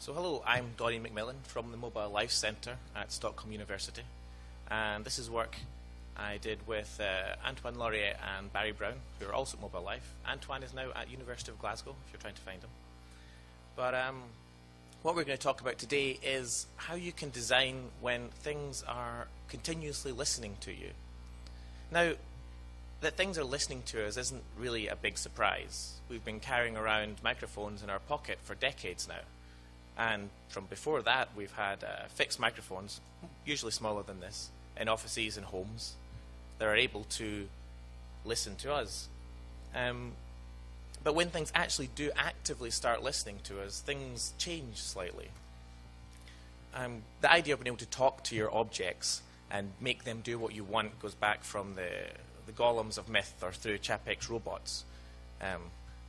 So hello, I'm Donnie McMillan from the Mobile Life Centre at Stockholm University, and this is work I did with Antoine, Loriette and Barry Brown, who are also at Mobile Life. Antoine is now at University of Glasgow, if you're trying to find him. But what we're going to talk about today is how you can design when things are continuously listening to you. Now, that things are listening to us isn't really a big surprise. We've been carrying around microphones in our pocket for decades now. And from before that, we've had fixed microphones, usually smaller than this, in offices and homes that are able to listen to us. But when things actually do actively start listening to us, things change slightly. The idea of being able to talk to your objects and make them do what you want goes back from the golems of myth or through Chapek's robots.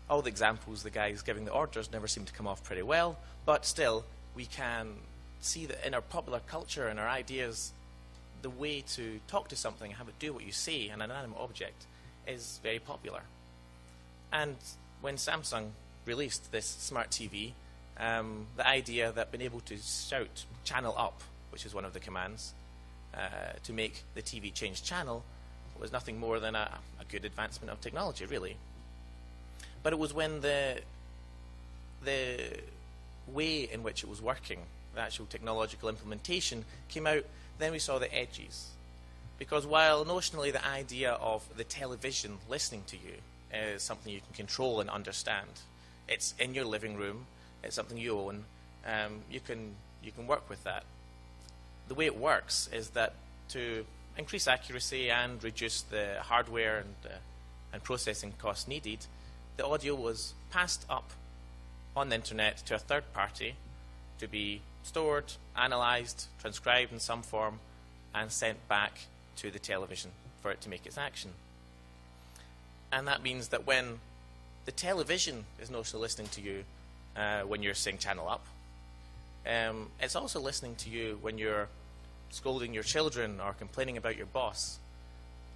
All the examples, the guys giving the orders never seem to come off pretty well, but still, we can see that in our popular culture and our ideas, the way to talk to something and have it do what you say, an inanimate object, is very popular. And when Samsung released this smart TV, the idea that being able to shout channel up, which is one of the commands, to make the TV change channel, was nothing more than a good advancement of technology, really. But it was when the way in which it was working, the actual technological implementation, came out, then we saw the edges. Because while notionally the idea of the television listening to you is something you can control and understand, it's in your living room, it's something you own, you can work with that. The way it works is that to increase accuracy and reduce the hardware and processing costs needed, the audio was passed up on the internet to a third party to be stored, analysed, transcribed in some form, and sent back to the television for it to make its action. And that means that when the television is also listening to you when you're saying channel up, it's also listening to you when you're scolding your children or complaining about your boss.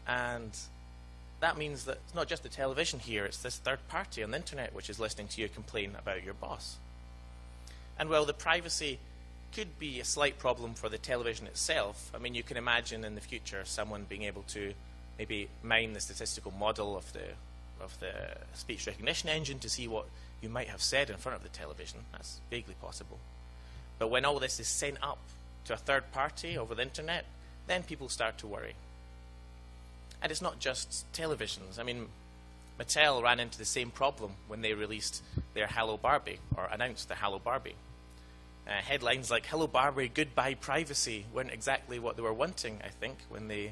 And that means that it's not just the television here, it's this third party on the internet which is listening to you complain about your boss. And while the privacy could be a slight problem for the television itself, I mean, you can imagine in the future someone being able to maybe mine the statistical model of the speech recognition engine to see what you might have said in front of the television. That's vaguely possible. But when all this is sent up to a third party over the internet, then people start to worry. And it's not just televisions. I mean, Mattel ran into the same problem when they released their Hello Barbie, or announced the Hello Barbie. Headlines like "Hello Barbie, goodbye privacy" weren't exactly what they were wanting, I think, when the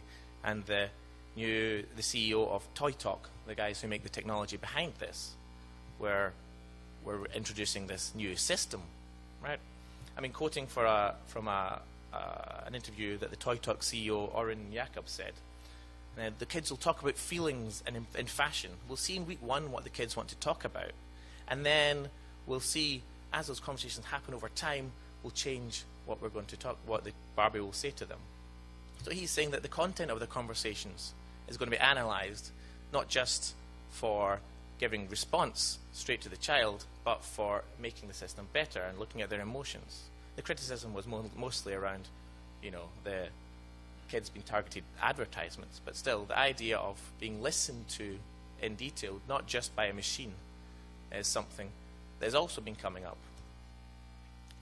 CEO of Toy Talk, the guys who make the technology behind this, were introducing this new system, right? I mean, quoting from an interview that the Toy Talk CEO Oren Jakob said, the kids will talk about feelings and in fashion. We'll see in week 1 what the kids want to talk about. And then we'll see, as those conversations happen over time, we'll change what we're going to talk, what the Barbie will say to them. So he's saying that the content of the conversations is going to be analysed, not just for giving response straight to the child, but for making the system better and looking at their emotions. The criticism was mostly around, the kids being targeted advertisements, but still the idea of being listened to in detail, not just by a machine, is something that has also been coming up.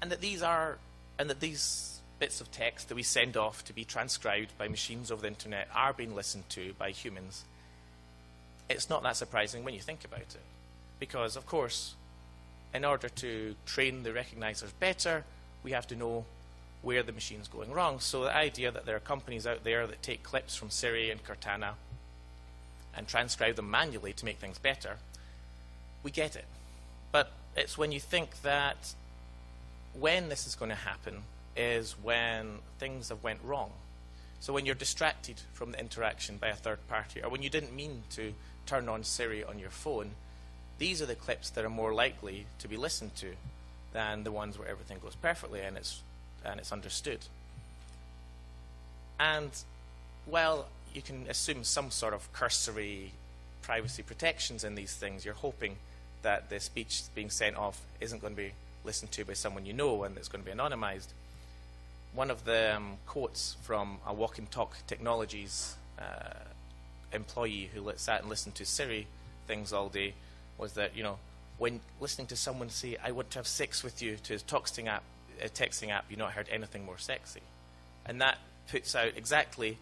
And that these bits of text that we send off to be transcribed by machines over the internet are being listened to by humans. It's not that surprising when you think about it, because of course, in order to train the recognizers better, we have to know where the machine's going wrong. So the idea that there are companies out there that take clips from Siri and Cortana and transcribe them manually to make things better, we get it. But it's when you think that when this is going to happen is when things have went wrong. So when you're distracted from the interaction by a third party, or when you didn't mean to turn on Siri on your phone, these are the clips that are more likely to be listened to than the ones where everything goes perfectly and it's understood. And while you can assume some sort of cursory privacy protections in these things, you're hoping that the speech being sent off isn't going to be listened to by someone you know and it's going to be anonymized. One of the quotes from a Walk and Talk Technologies employee who sat and listened to Siri things all day was that, when listening to someone say, "I want to have sex with you," to his texting app, you've not heard anything more sexy. And that puts out exactly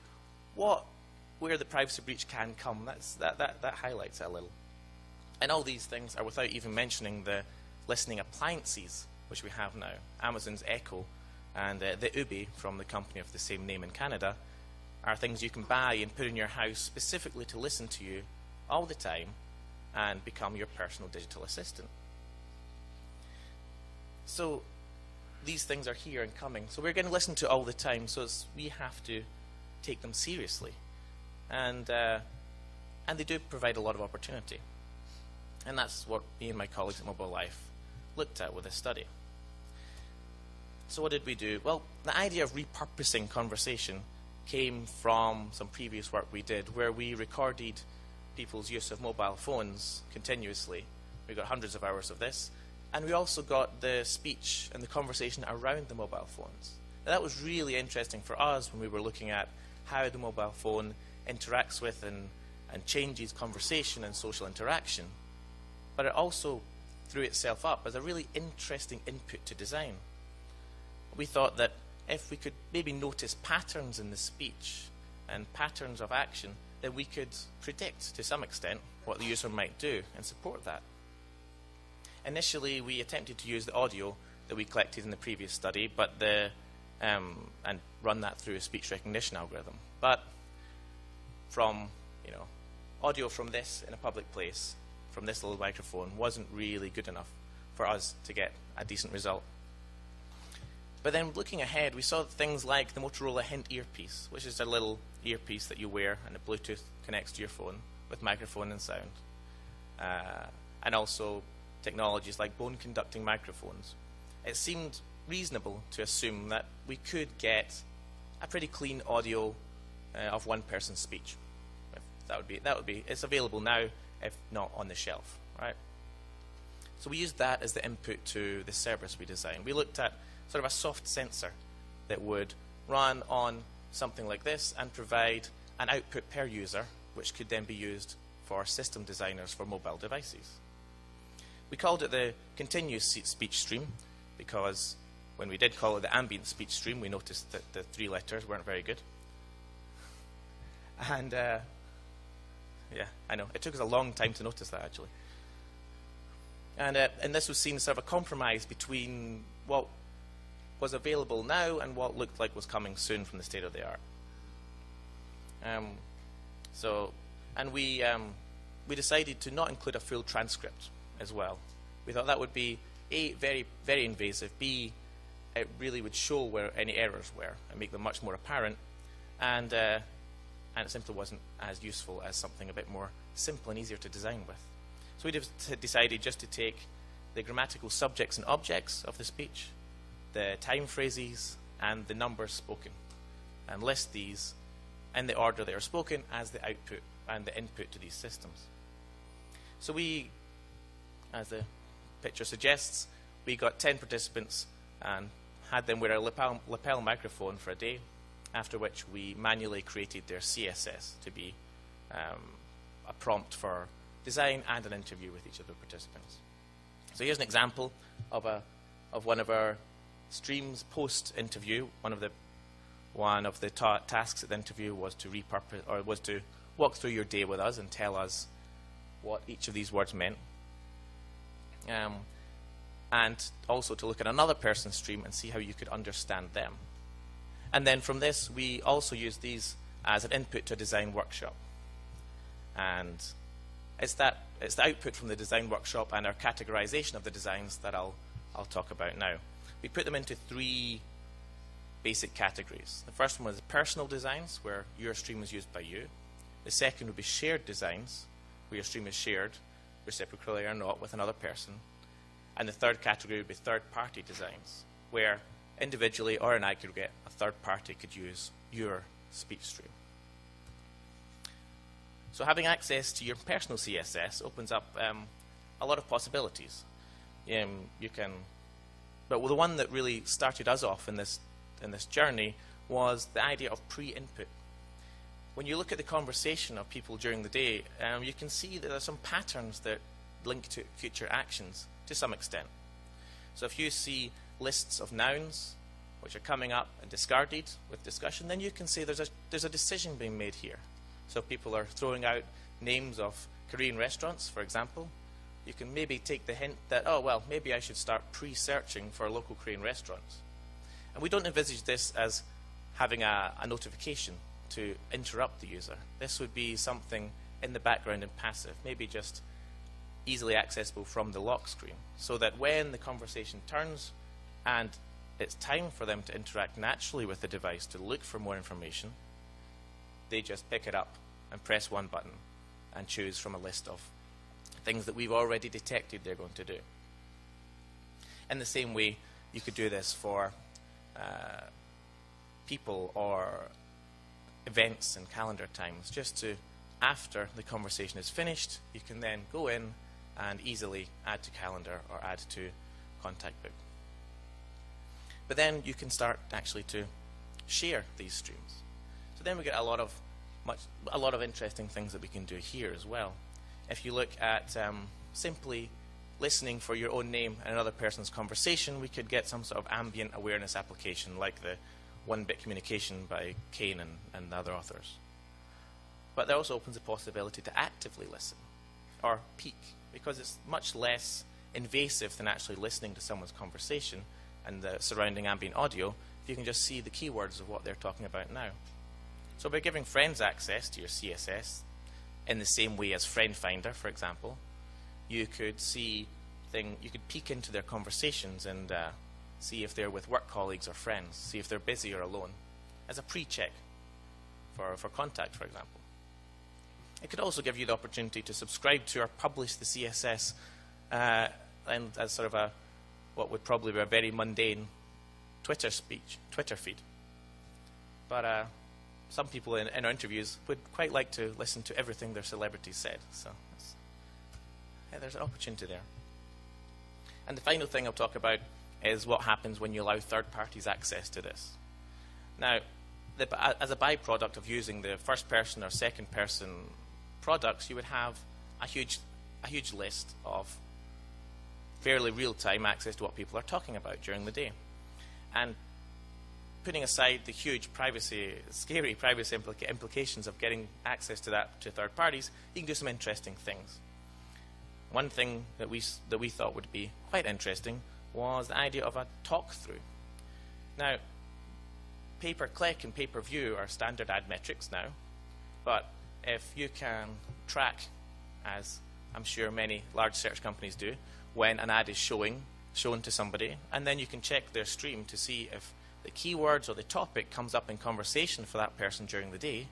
where the privacy breach can come. That highlights it a little. And all these things are without even mentioning the listening appliances which we have now. Amazon's Echo and the Ubi from the company of the same name in Canada are things you can buy and put in your house specifically to listen to you all the time and become your personal digital assistant. So these things are here and coming. So we're going to listen to all the time, so we have to take them seriously. And they do provide a lot of opportunity. And that's what me and my colleagues at Mobile Life looked at with this study. So what did we do? Well, the idea of repurposing conversation came from some previous work we did where we recorded people's use of mobile phones continuously. We got hundreds of hours of this. And we also got the speech and the conversation around the mobile phones. Now, that was really interesting for us when we were looking at how the mobile phone interacts with and changes conversation and social interaction. But it also threw itself up as a really interesting input to design. We thought that if we could maybe notice patterns in the speech and patterns of action, then we could predict to some extent what the user might do and support that. Initially, we attempted to use the audio that we collected in the previous study, but and run that through a speech recognition algorithm. But from audio from this in a public place, from this little microphone, wasn't really good enough for us to get a decent result. But then looking ahead, we saw things like the Motorola Hint earpiece, which is a little earpiece that you wear and the Bluetooth connects to your phone with microphone and sound. And also technologies like bone-conducting microphones. It seemed reasonable to assume that we could get a pretty clean audio of one person's speech. That would be. It's available now, if not on the shelf, right? So we used that as the input to the service we designed. We looked at sort of a soft sensor that would run on something like this and provide an output per user, which could then be used for system designers for mobile devices. We called it the continuous speech stream because when we did call it the ambient speech stream, we noticed that the 3 letters weren't very good. And yeah, I know. It took us a long time to notice that, actually. And this was seen as sort of a compromise between what was available now and what looked like was coming soon from the state of the art. We decided to not include a full transcript as well. We thought that would be A, very, very invasive, B, it really would show where any errors were and make them much more apparent, and it simply wasn't as useful as something a bit more simple and easier to design with. So we decided just to take the grammatical subjects and objects of the speech, the time phrases, and the numbers spoken, and list these in the order they are spoken as the output and the input to these systems. So we, as the picture suggests, we got 10 participants and had them wear a lapel microphone for a day, after which we manually created their CSS to be a prompt for design and an interview with each of the participants. So here's an example of one of our streams post-interview. One of the tasks at the interview was to walk through your day with us and tell us what each of these words meant. And also to look at another person's stream and see how you could understand them. And then from this, we also use these as an input to a design workshop. And it's the output from the design workshop and our categorization of the designs that I'll talk about now. We put them into 3 basic categories. The first one was personal designs, where your stream is used by you. The second would be shared designs, where your stream is shared, reciprocally or not, with another person. And the third category would be third-party designs, where individually or in aggregate, a third party could use your speech stream. So having access to your personal CSS opens up a lot of possibilities. You can But the one that really started us off in this journey was the idea of pre-input. When you look at the conversation of people during the day, you can see that there are some patterns that link to future actions to some extent. So if you see lists of nouns which are coming up and discarded with discussion, then you can see there's a decision being made here. So if people are throwing out names of Korean restaurants, for example, you can maybe take the hint that, oh, well, maybe I should start pre-searching for local Korean restaurants. And we don't envisage this as having a notification to interrupt the user. This would be something in the background and passive, maybe just easily accessible from the lock screen, so that when the conversation turns and it's time for them to interact naturally with the device to look for more information, they just pick it up and press one button and choose from a list of things that we've already detected they're going to do. In the same way, you could do this for people or events and calendar times, just to, after the conversation is finished, you can then go in and easily add to calendar or add to contact book. But then you can start actually to share these streams. So then we get a lot of interesting things that we can do here as well. If you look at simply listening for your own name in another person's conversation, we could get some sort of ambient awareness application like the one-bit communication by Kane and other authors. But that also opens the possibility to actively listen or peek, because it's much less invasive than actually listening to someone's conversation and the surrounding ambient audio if you can just see the keywords of what they're talking about now. So by giving friends access to your CSS in the same way as Friend Finder, for example, you could peek into their conversations and see if they're with work colleagues or friends, see if they're busy or alone, as a pre-check for contact, for example. It could also give you the opportunity to subscribe to or publish the CSS and as sort of what would probably be a very mundane Twitter feed. But some people in our interviews would quite like to listen to everything their celebrities said. So there's an opportunity there. And the final thing I'll talk about is what happens when you allow third parties access to this. Now, as a byproduct of using the first person or second person products, you would have a huge list of fairly real-time access to what people are talking about during the day. And putting aside the huge scary privacy implications of getting access to that to third parties, you can do some interesting things. One thing that we thought would be quite interesting was the idea of a talk-through. Now, pay-per-click and pay-per-view are standard ad metrics now, but if you can track, as I'm sure many large search companies do, when an ad is shown to somebody, and then you can check their stream to see if the keywords or the topic comes up in conversation for that person during the day,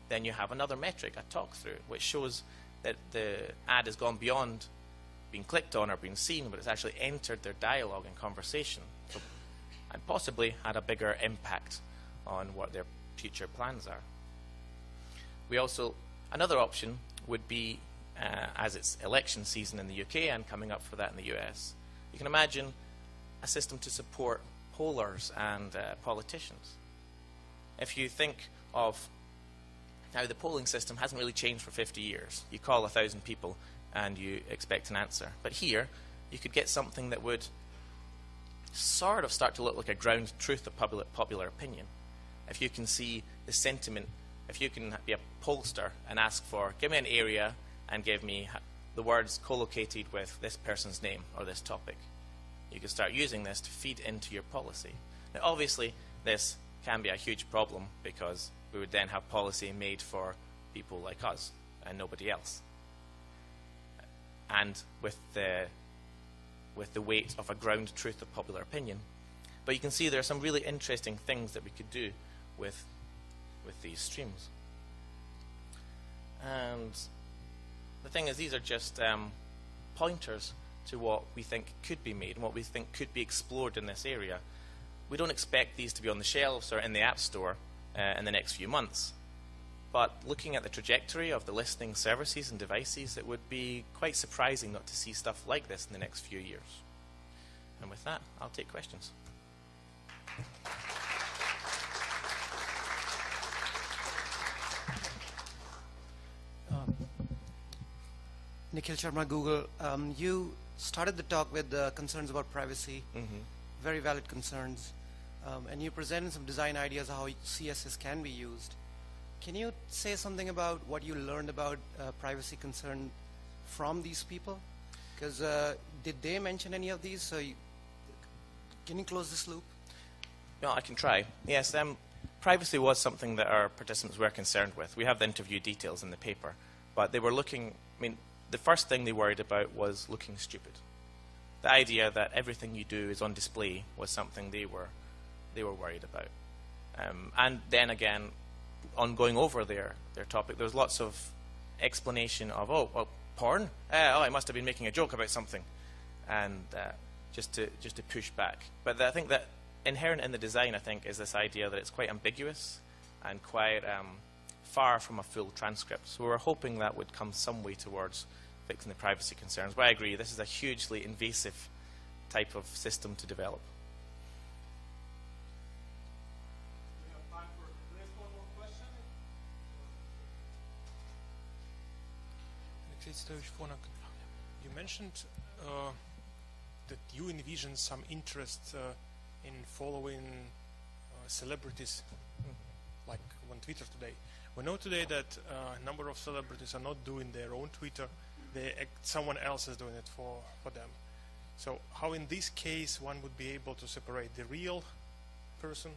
then you have another metric, a talk-through, which shows that the ad has gone beyond being clicked on or being seen, but it's actually entered their dialogue and conversation, and possibly had a bigger impact on what their future plans are. Another option would be, as it's election season in the UK and coming up for that in the US, you can imagine a system to support pollers and politicians. If you think of how the polling system hasn't really changed for 50 years, you call 1,000 people and you expect an answer. But here, you could get something that would sort of start to look like a ground truth of popular opinion. If you can see the sentiment, if you can be a pollster and ask for, give me an area and give me the words collocated with this person's name or this topic, you can start using this to feed into your policy. Now, obviously, this can be a huge problem because we would then have policy made for people like us and nobody else. And with the weight of a ground truth of popular opinion. But you can see there are some really interesting things that we could do with these streams. And the thing is, these are just pointers to what we think could be made and what we think could be explored in this area. We don't expect these to be on the shelves or in the App Store in the next few months. But looking at the trajectory of the listening services and devices, it would be quite surprising not to see stuff like this in the next few years. And with with that, I'll take questions. Nikhil Sharma, Google. You started the talk with concerns about privacy, very valid concerns, and you presented some design ideas of how CSS can be used. Can you say something about what you learned about privacy concern from these people? Because did they mention any of these? So can you close this loop? No, I can try. Yes, privacy was something that our participants were concerned with. We have the interview details in the paper, but they were looking, I mean, the first thing they worried about was looking stupid. The idea that everything you do is on display was something they were worried about. And then again, on going over their topic, there was lots of explanation of, oh, well, porn? I must have been making a joke about something, and just to push back. But I think that inherent in the design, I think, is this idea that it's quite ambiguous and quite far from a full transcript. So we're hoping that would come some way towards fixing the privacy concerns. But I agree, this is a hugely invasive type of system to develop. We have time for at least one more question. You mentioned that you envision some interest in following celebrities, like on Twitter today. We know today that a number of celebrities are not doing their own Twitter. Someone else is doing it for them. So how in this case one would be able to separate the real person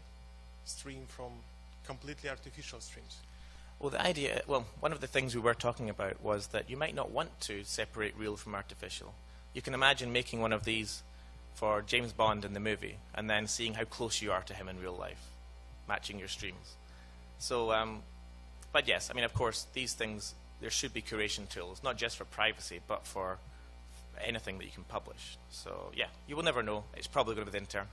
stream from completely artificial streams? Well, one of the things we were talking about was that you might not want to separate real from artificial. You can imagine making one of these for James Bond in the movie and then seeing how close you are to him in real life, matching your streams. So, but yes, I mean, of course, these things, there should be curation tools, not just for privacy, but for anything that you can publish. So, yeah, you will never know. It's probably going to be the intern.